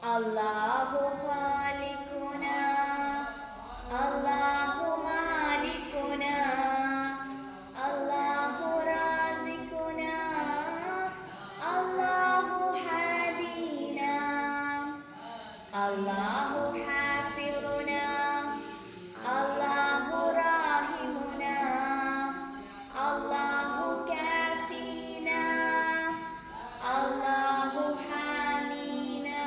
അല്ലാഹു ഖാലിഖുനാ അല്ലാഹു മാലികുനാ അല്ലാഹു റാസിഖുനാ അല്ലാഹു ഹാദീനാ അല്ലാഹു ഹാഫിളുനാ അല്ലാഹു റാഹിമുനാ അല്ലാഹു കാഫീനാ അല്ലാഹു ഹാമീനാ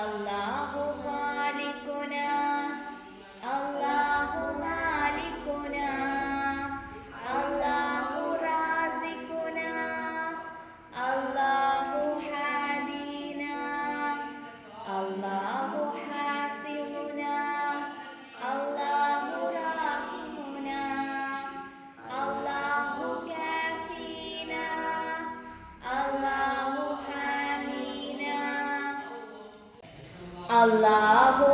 അല്ലാഹു ഖാലിഖുനാ അല്ലാഹു മാലികുനാ അല്ലാഹു റാസിഖുനാ അല്ലാഹു ഹാദീനാ അല്ലാഹു ഹാഫിളുനാ അല്ലാഹു റാഹിമുനാ അല്ലാഹു കാഫീനാ അല്ലാഹു ഹാമീനാ അല്ലാഹു